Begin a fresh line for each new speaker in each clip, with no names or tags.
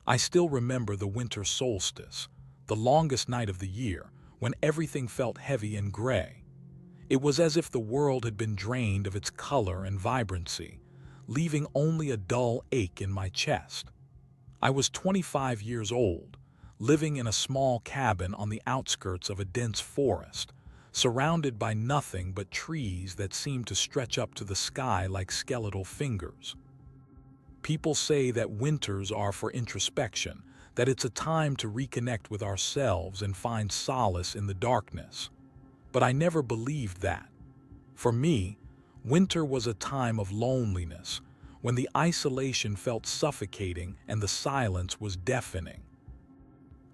I still remember the winter solstice, the longest night of the year, when everything felt heavy and gray. It was as if the world had been drained of its color and vibrancy, leaving only a dull ache in my chest. I was 25 years old, living in a small cabin on the outskirts of a dense forest, surrounded by nothing but trees that seemed to stretch up to the sky like skeletal fingers. People say that winters are for introspection, that it's a time to reconnect with ourselves and find solace in the darkness. But I never believed that. For me, winter was a time of loneliness, when the isolation felt suffocating and the silence was deafening.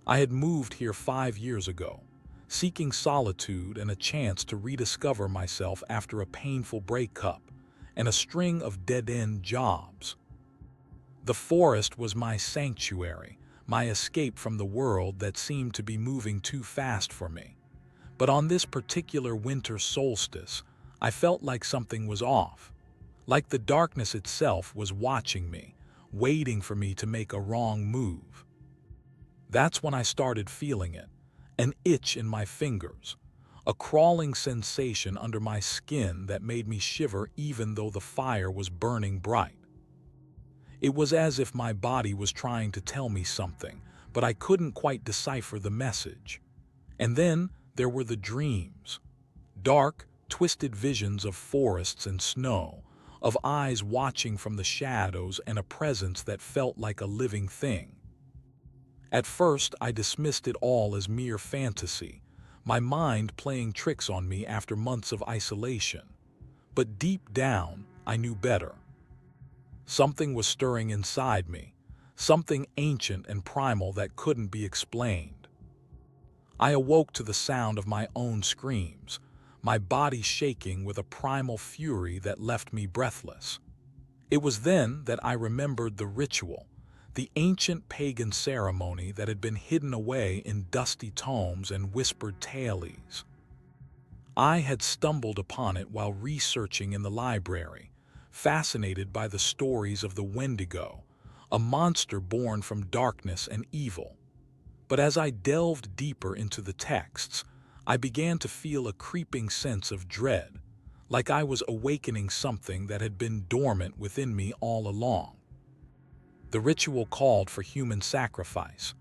I had moved here 5 years ago, seeking solitude and a chance to rediscover myself after a painful breakup and a string of dead-end jobs. The forest was my sanctuary, my escape from the world that seemed to be moving too fast for me. But on this particular winter solstice, I felt like something was off, like the darkness itself was watching me, waiting for me to make a wrong move. That's when I started feeling it, an itch in my fingers, a crawling sensation under my skin that made me shiver even though the fire was burning bright. It was as if my body was trying to tell me something, but I couldn't quite decipher the message. And then there were the dreams. Dark, twisted visions of forests and snow, of eyes watching from the shadows and a presence that felt like a living thing. At first, I dismissed it all as mere fantasy, my mind playing tricks on me after months of isolation. But deep down, I knew better. Something was stirring inside me, something ancient and primal that couldn't be explained. I awoke to the sound of my own screams, my body shaking with a primal fury that left me breathless. It was then that I remembered the ritual, the ancient pagan ceremony that had been hidden away in dusty tomes and whispered tales. I had stumbled upon it while researching in the library, fascinated by the stories of the Wendigo, a monster born from darkness and evil. But as I delved deeper into the texts, I began to feel a creeping sense of dread, like I was awakening something that had been dormant within me all along. The ritual called for human sacrifice,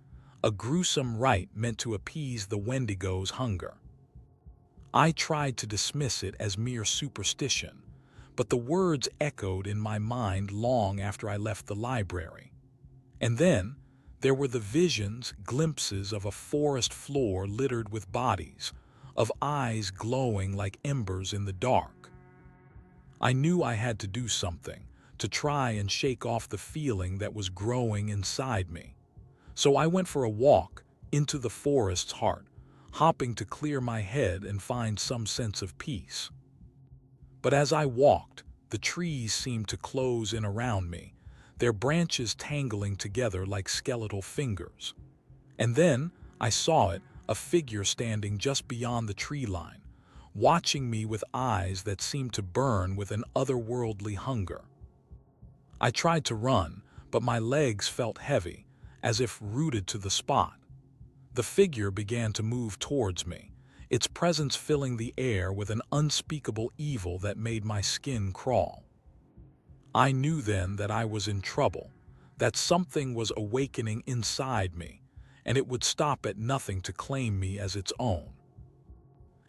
a gruesome rite meant to appease the Wendigo's hunger. I tried to dismiss it as mere superstition, but the words echoed in my mind long after I left the library. And then, there were the visions, glimpses of a forest floor littered with bodies, of eyes glowing like embers in the dark. I knew I had to do something, to try and shake off the feeling that was growing inside me. So I went for a walk into the forest's heart, hoping to clear my head and find some sense of peace. But as I walked, the trees seemed to close in around me, their branches tangling together like skeletal fingers. And then I saw it, a figure standing just beyond the tree line, watching me with eyes that seemed to burn with an otherworldly hunger. I tried to run, but my legs felt heavy, as if rooted to the spot. The figure began to move towards me, its presence filling the air with an unspeakable evil that made my skin crawl. I knew then that I was in trouble, that something was awakening inside me, and it would stop at nothing to claim me as its own.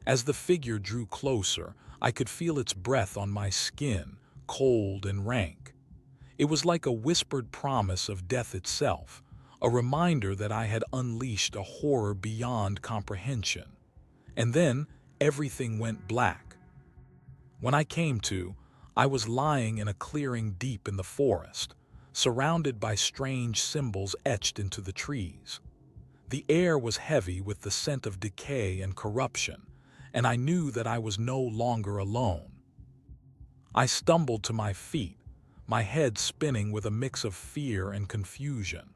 As the figure drew closer, I could feel its breath on my skin, cold and rank. It was like a whispered promise of death itself, a reminder that I had unleashed a horror beyond comprehension. And then everything went black. When I came to, I was lying in a clearing deep in the forest, surrounded by strange symbols etched into the trees. The air was heavy with the scent of decay and corruption, and I knew that I was no longer alone. I stumbled to my feet, my head spinning with a mix of fear and confusion.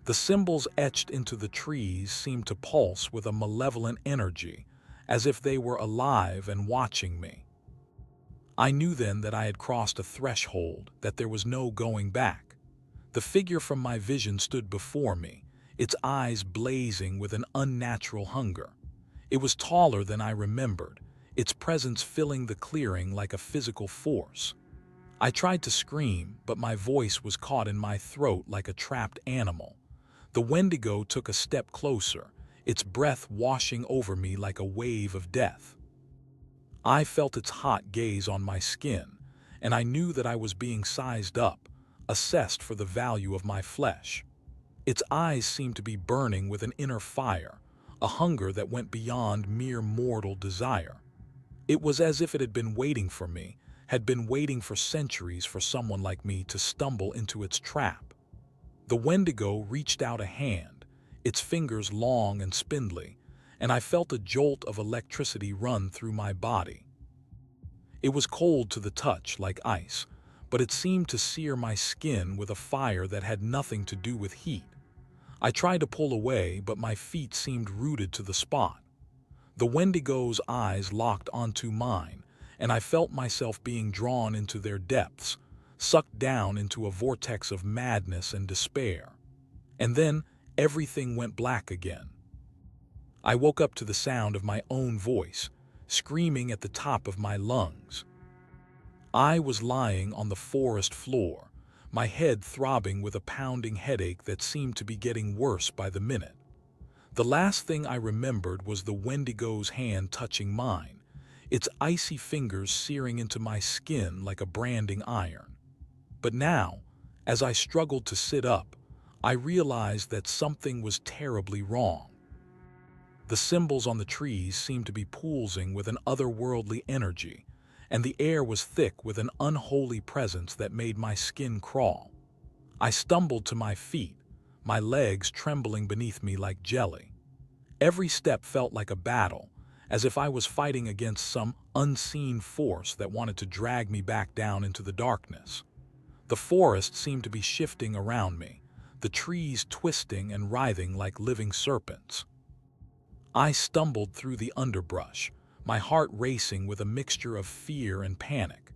The symbols etched into the trees seemed to pulse with a malevolent energy, as if they were alive and watching me. I knew then that I had crossed a threshold, that there was no going back. The figure from my vision stood before me, its eyes blazing with an unnatural hunger. It was taller than I remembered, its presence filling the clearing like a physical force. I tried to scream, but my voice was caught in my throat like a trapped animal. The Wendigo took a step closer, its breath washing over me like a wave of death. I felt its hot gaze on my skin, and I knew that I was being sized up, assessed for the value of my flesh. Its eyes seemed to be burning with an inner fire, a hunger that went beyond mere mortal desire. It was as if it had been waiting for me, had been waiting for centuries for someone like me to stumble into its trap. The Wendigo reached out a hand, its fingers long and spindly, and I felt a jolt of electricity run through my body. It was cold to the touch, like ice, but it seemed to sear my skin with a fire that had nothing to do with heat. I tried to pull away, but my feet seemed rooted to the spot. The Wendigo's eyes locked onto mine, and I felt myself being drawn into their depths, sucked down into a vortex of madness and despair. And then everything went black again. I woke up to the sound of my own voice, screaming at the top of my lungs. I was lying on the forest floor, my head throbbing with a pounding headache that seemed to be getting worse by the minute. The last thing I remembered was the Wendigo's hand touching mine, its icy fingers searing into my skin like a branding iron. But now, as I struggled to sit up, I realized that something was terribly wrong. The symbols on the trees seemed to be pulsing with an otherworldly energy, and the air was thick with an unholy presence that made my skin crawl. I stumbled to my feet, my legs trembling beneath me like jelly. Every step felt like a battle, as if I was fighting against some unseen force that wanted to drag me back down into the darkness. The forest seemed to be shifting around me, the trees twisting and writhing like living serpents. I stumbled through the underbrush, my heart racing with a mixture of fear and panic.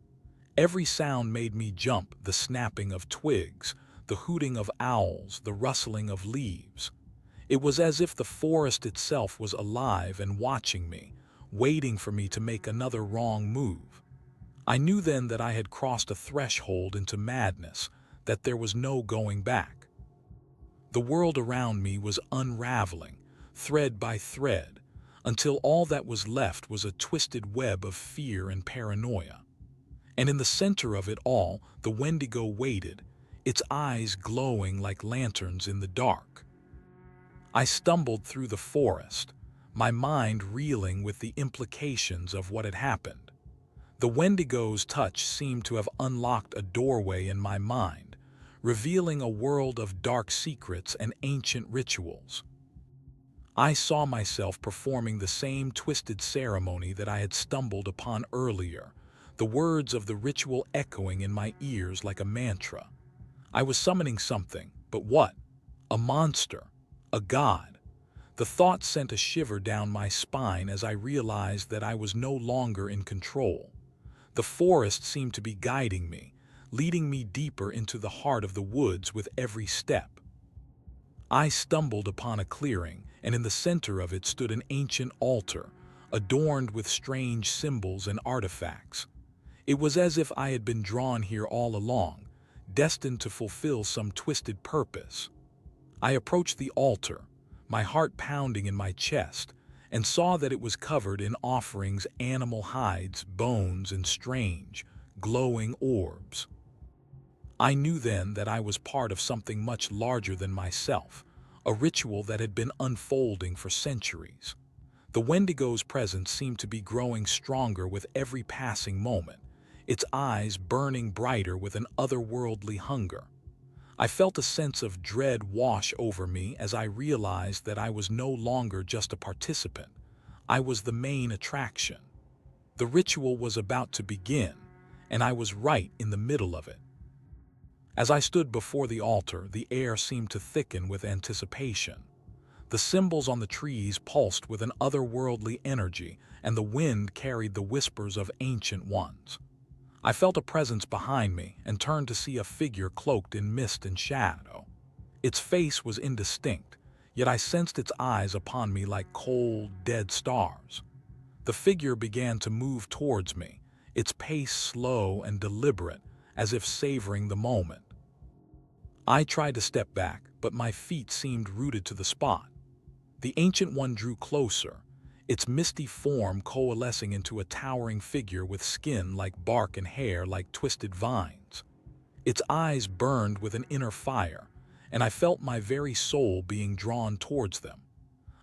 Every sound made me jump, the snapping of twigs, the hooting of owls, the rustling of leaves. It was as if the forest itself was alive and watching me, waiting for me to make another wrong move. I knew then that I had crossed a threshold into madness, that there was no going back. The world around me was unraveling, thread by thread, until all that was left was a twisted web of fear and paranoia. And in the center of it all, the Wendigo waited, its eyes glowing like lanterns in the dark. I stumbled through the forest, my mind reeling with the implications of what had happened. The Wendigo's touch seemed to have unlocked a doorway in my mind, revealing a world of dark secrets and ancient rituals. I saw myself performing the same twisted ceremony that I had stumbled upon earlier, the words of the ritual echoing in my ears like a mantra. I was summoning something, but what? A monster, a god. The thought sent a shiver down my spine as I realized that I was no longer in control. The forest seemed to be guiding me, leading me deeper into the heart of the woods with every step. I stumbled upon a clearing, and in the center of it stood an ancient altar, adorned with strange symbols and artifacts. It was as if I had been drawn here all along, destined to fulfill some twisted purpose. I approached the altar, my heart pounding in my chest, and saw that it was covered in offerings, animal hides, bones, and strange, glowing orbs. I knew then that I was part of something much larger than myself, a ritual that had been unfolding for centuries. The Wendigo's presence seemed to be growing stronger with every passing moment, its eyes burning brighter with an otherworldly hunger. I felt a sense of dread wash over me as I realized that I was no longer just a participant. I was the main attraction. The ritual was about to begin, and I was right in the middle of it. As I stood before the altar, the air seemed to thicken with anticipation. The symbols on the trees pulsed with an otherworldly energy, and the wind carried the whispers of ancient ones. I felt a presence behind me and turned to see a figure cloaked in mist and shadow. Its face was indistinct, yet I sensed its eyes upon me like cold, dead stars. The figure began to move towards me, its pace slow and deliberate, as if savoring the moment. I tried to step back, but my feet seemed rooted to the spot. The Ancient One drew closer, its misty form coalescing into a towering figure with skin like bark and hair like twisted vines. Its eyes burned with an inner fire, and I felt my very soul being drawn towards them.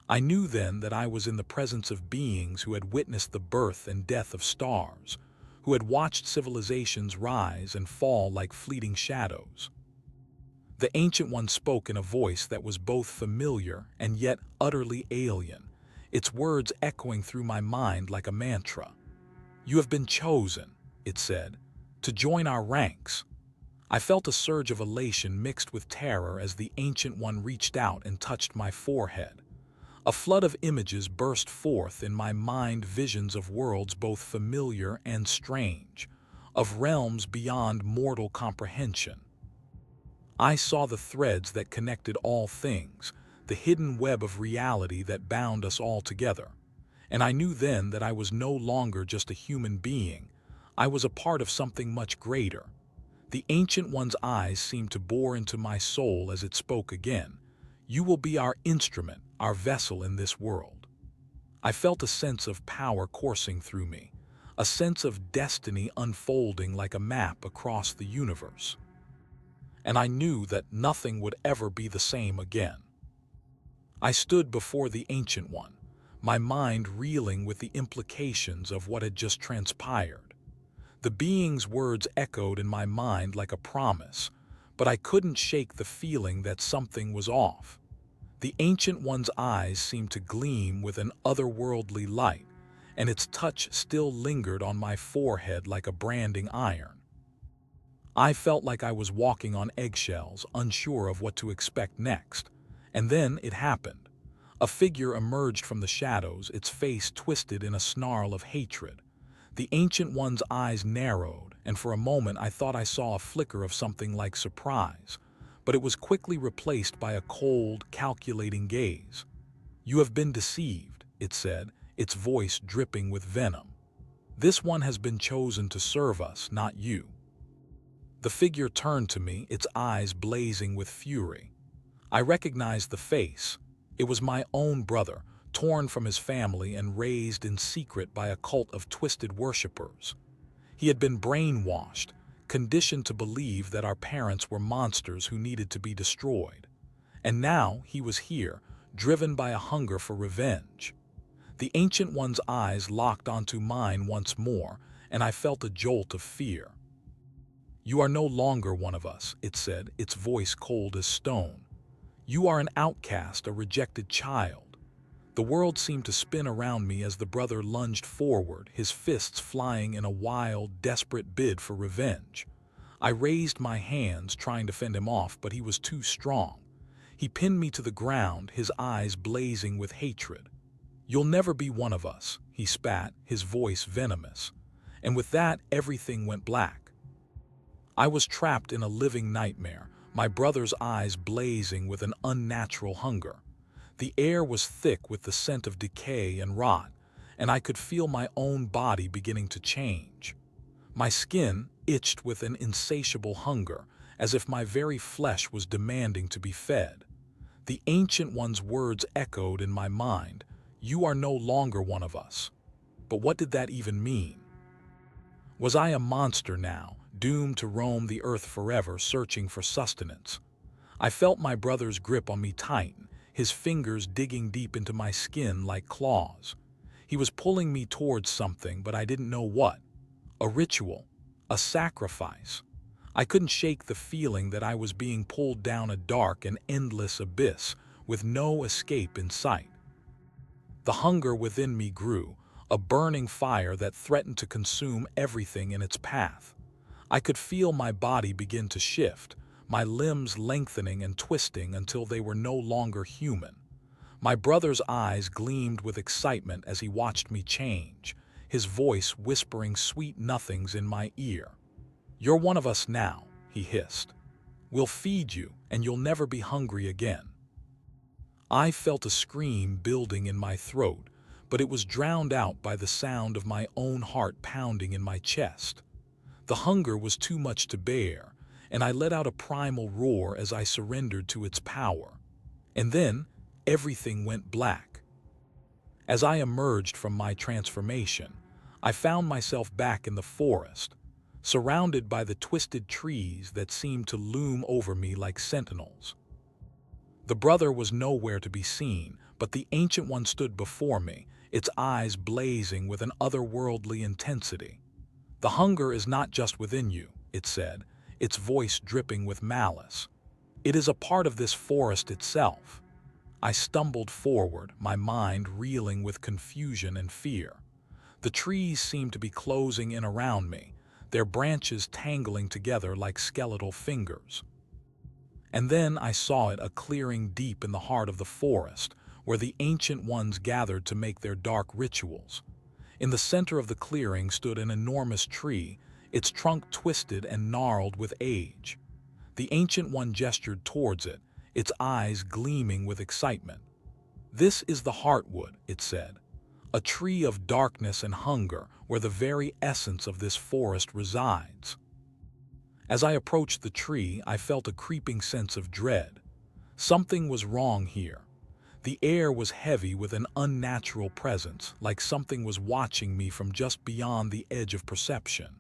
I knew then that I was in the presence of beings who had witnessed the birth and death of stars, who had watched civilizations rise and fall like fleeting shadows. The Ancient One spoke in a voice that was both familiar and yet utterly alien, its words echoing through my mind like a mantra. "You have been chosen," it said, "to join our ranks." I felt a surge of elation mixed with terror as the Ancient One reached out and touched my forehead. A flood of images burst forth in my mind, visions of worlds both familiar and strange, of realms beyond mortal comprehension. I saw the threads that connected all things, the hidden web of reality that bound us all together. And I knew then that I was no longer just a human being. I was a part of something much greater. The Ancient One's eyes seemed to bore into my soul as it spoke again. "You will be our instrument, our vessel in this world." I felt a sense of power coursing through me, a sense of destiny unfolding like a map across the universe. And I knew that nothing would ever be the same again. I stood before the Ancient One, my mind reeling with the implications of what had just transpired. The being's words echoed in my mind like a promise, but I couldn't shake the feeling that something was off. The Ancient One's eyes seemed to gleam with an otherworldly light, and its touch still lingered on my forehead like a branding iron. I felt like I was walking on eggshells, unsure of what to expect next. And then it happened. A figure emerged from the shadows, its face twisted in a snarl of hatred. The Ancient One's eyes narrowed, and for a moment I thought I saw a flicker of something like surprise, but it was quickly replaced by a cold, calculating gaze. "You have been deceived," it said, its voice dripping with venom. "This one has been chosen to serve us, not you." The figure turned to me, its eyes blazing with fury. I recognized the face. It was my own brother, torn from his family and raised in secret by a cult of twisted worshippers. He had been brainwashed, conditioned to believe that our parents were monsters who needed to be destroyed. And now he was here, driven by a hunger for revenge. The Ancient One's eyes locked onto mine once more, and I felt a jolt of fear. "You are no longer one of us," it said, its voice cold as stone. "You are an outcast, a rejected child." The world seemed to spin around me as the brother lunged forward, his fists flying in a wild, desperate bid for revenge. I raised my hands, trying to fend him off, but he was too strong. He pinned me to the ground, his eyes blazing with hatred. "You'll never be one of us," he spat, his voice venomous. And with that, everything went black. I was trapped in a living nightmare, my brother's eyes blazing with an unnatural hunger. The air was thick with the scent of decay and rot, and I could feel my own body beginning to change. My skin itched with an insatiable hunger, as if my very flesh was demanding to be fed. The Ancient One's words echoed in my mind, "You are no longer one of us." But what did that even mean? Was I a monster now, doomed to roam the earth forever, searching for sustenance? I felt my brother's grip on me tighten, his fingers digging deep into my skin like claws. He was pulling me towards something, but I didn't know what. A ritual, a sacrifice. I couldn't shake the feeling that I was being pulled down a dark and endless abyss, with no escape in sight. The hunger within me grew, a burning fire that threatened to consume everything in its path. I could feel my body begin to shift, my limbs lengthening and twisting until they were no longer human. My brother's eyes gleamed with excitement as he watched me change, his voice whispering sweet nothings in my ear. "You're one of us now," he hissed. "We'll feed you, and you'll never be hungry again." I felt a scream building in my throat, but it was drowned out by the sound of my own heart pounding in my chest. The hunger was too much to bear, and I let out a primal roar as I surrendered to its power. And then, everything went black. As I emerged from my transformation, I found myself back in the forest, surrounded by the twisted trees that seemed to loom over me like sentinels. The brother was nowhere to be seen, but the Ancient One stood before me, its eyes blazing with an otherworldly intensity. "The hunger is not just within you," it said, its voice dripping with malice. "It is a part of this forest itself." I stumbled forward, my mind reeling with confusion and fear. The trees seemed to be closing in around me, their branches tangling together like skeletal fingers. And then I saw it, a clearing deep in the heart of the forest, where the Ancient Ones gathered to make their dark rituals. In the center of the clearing stood an enormous tree, its trunk twisted and gnarled with age. The Ancient One gestured towards it, its eyes gleaming with excitement. "This is the Heartwood," it said, "a tree of darkness and hunger where the very essence of this forest resides." As I approached the tree, I felt a creeping sense of dread. Something was wrong here. The air was heavy with an unnatural presence, like something was watching me from just beyond the edge of perception.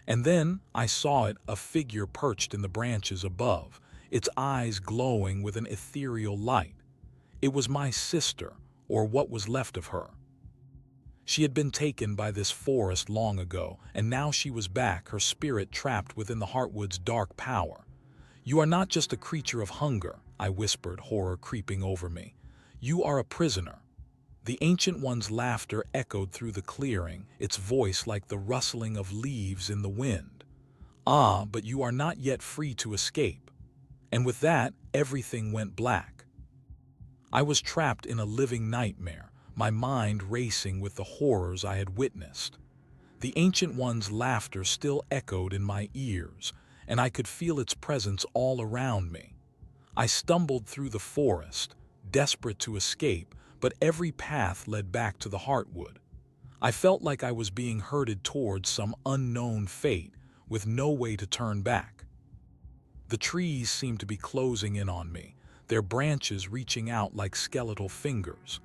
And then I saw it, a figure perched in the branches above, its eyes glowing with an ethereal light. It was my sister, or what was left of her. She had been taken by this forest long ago, and now she was back, her spirit trapped within the Heartwood's dark power. "You are not just a creature of hunger," I whispered, horror creeping over me. "You are a prisoner." The Ancient One's laughter echoed through the clearing, its voice like the rustling of leaves in the wind. "Ah, but you are not yet free to escape." And with that, everything went black. I was trapped in a living nightmare, my mind racing with the horrors I had witnessed. The Ancient One's laughter still echoed in my ears, and I could feel its presence all around me. I stumbled through the forest, desperate to escape, but every path led back to the Heartwood. I felt like I was being herded towards some unknown fate, with no way to turn back. The trees seemed to be closing in on me, their branches reaching out like skeletal fingers.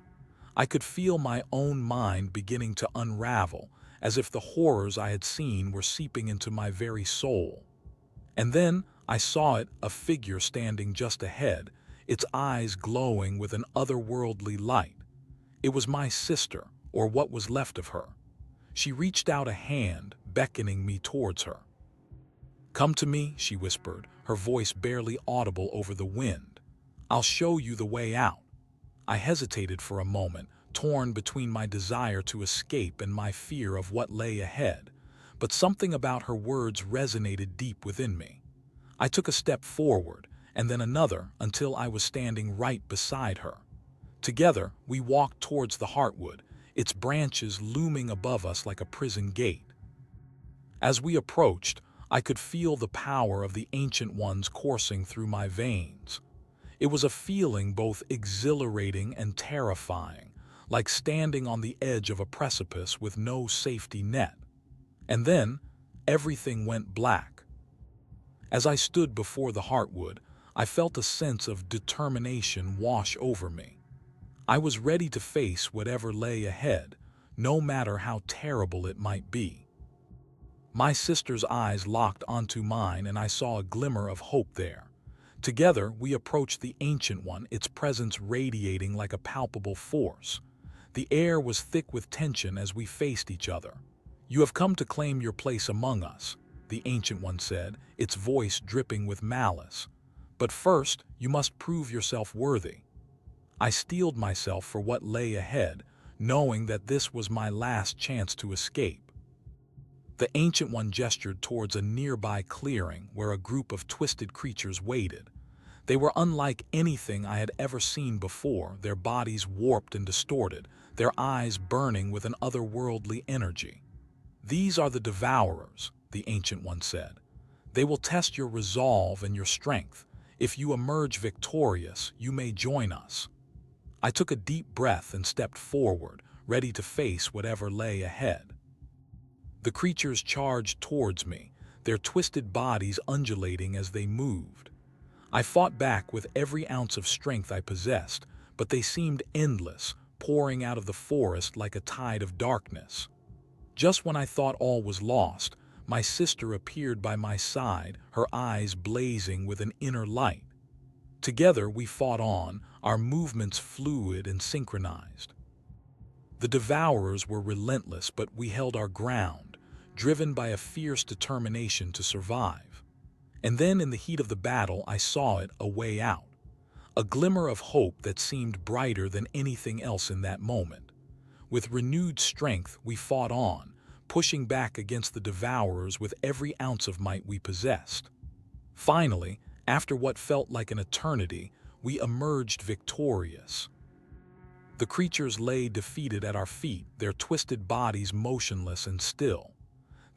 I could feel my own mind beginning to unravel, as if the horrors I had seen were seeping into my very soul. And then I saw it, a figure standing just ahead, its eyes glowing with an otherworldly light. It was my sister, or what was left of her. She reached out a hand, beckoning me towards her. "Come to me," she whispered, her voice barely audible over the wind. "I'll show you the way out." I hesitated for a moment, torn between my desire to escape and my fear of what lay ahead, but something about her words resonated deep within me. I took a step forward, and then another, until I was standing right beside her. Together, we walked towards the Heartwood, its branches looming above us like a prison gate. As we approached, I could feel the power of the Ancient Ones coursing through my veins. It was a feeling both exhilarating and terrifying, like standing on the edge of a precipice with no safety net. And then, everything went black. As I stood before the Heartwood, I felt a sense of determination wash over me. I was ready to face whatever lay ahead, no matter how terrible it might be. My sister's eyes locked onto mine, and I saw a glimmer of hope there. Together, we approached the Ancient One, its presence radiating like a palpable force. The air was thick with tension as we faced each other. "You have come to claim your place among us," the Ancient One said, its voice dripping with malice. "But first, you must prove yourself worthy." I steeled myself for what lay ahead, knowing that this was my last chance to escape. The Ancient One gestured towards a nearby clearing where a group of twisted creatures waited. They were unlike anything I had ever seen before, their bodies warped and distorted, their eyes burning with an otherworldly energy. "These are the Devourers," the Ancient One said. "They will test your resolve and your strength. If you emerge victorious, you may join us." I took a deep breath and stepped forward, ready to face whatever lay ahead. The creatures charged towards me, their twisted bodies undulating as they moved. I fought back with every ounce of strength I possessed, but they seemed endless, pouring out of the forest like a tide of darkness. Just when I thought all was lost, my sister appeared by my side, her eyes blazing with an inner light. Together we fought on, our movements fluid and synchronized. The Devourers were relentless, but we held our ground, driven by a fierce determination to survive. And then in the heat of the battle, I saw it, a way out. A glimmer of hope that seemed brighter than anything else in that moment. With renewed strength, we fought on, pushing back against the Devourers with every ounce of might we possessed. Finally, after what felt like an eternity, we emerged victorious. The creatures lay defeated at our feet, their twisted bodies motionless and still.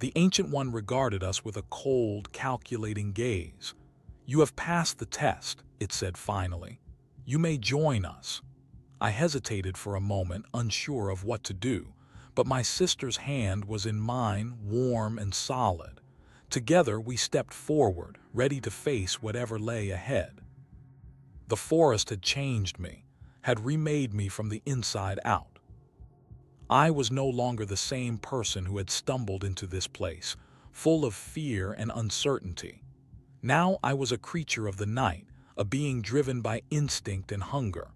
The Ancient One regarded us with a cold, calculating gaze. "You have passed the test," it said finally. "You may join us." I hesitated for a moment, unsure of what to do, but my sister's hand was in mine, warm and solid. Together we stepped forward, ready to face whatever lay ahead. The forest had changed me, had remade me from the inside out. I was no longer the same person who had stumbled into this place, full of fear and uncertainty. Now I was a creature of the night, a being driven by instinct and hunger.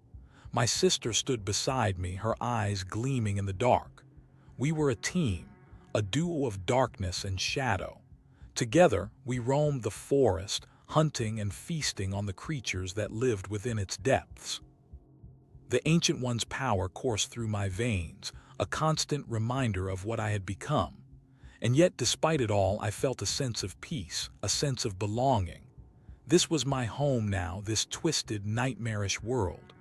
My sister stood beside me, her eyes gleaming in the dark. We were a team, a duo of darkness and shadow. Together, we roamed the forest, hunting and feasting on the creatures that lived within its depths. The Ancient One's power coursed through my veins, a constant reminder of what I had become. And yet, despite it all, I felt a sense of peace, a sense of belonging. This was my home now, this twisted, nightmarish world.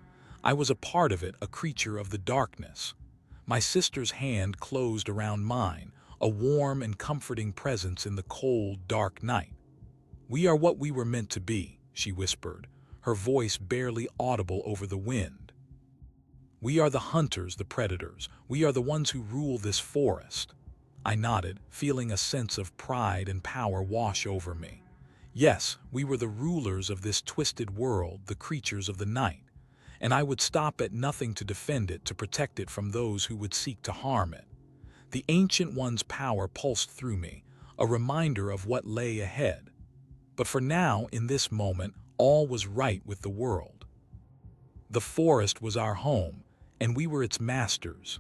I was a part of it, a creature of the darkness. My sister's hand closed around mine, a warm and comforting presence in the cold, dark night. "We are what we were meant to be," she whispered, her voice barely audible over the wind. "We are the hunters, the predators. We are the ones who rule this forest." I nodded, feeling a sense of pride and power wash over me. Yes, we were the rulers of this twisted world, the creatures of the night. And I would stop at nothing to defend it, to protect it from those who would seek to harm it. The Ancient One's power pulsed through me, a reminder of what lay ahead. But for now, in this moment, all was right with the world. The forest was our home, and we were its masters.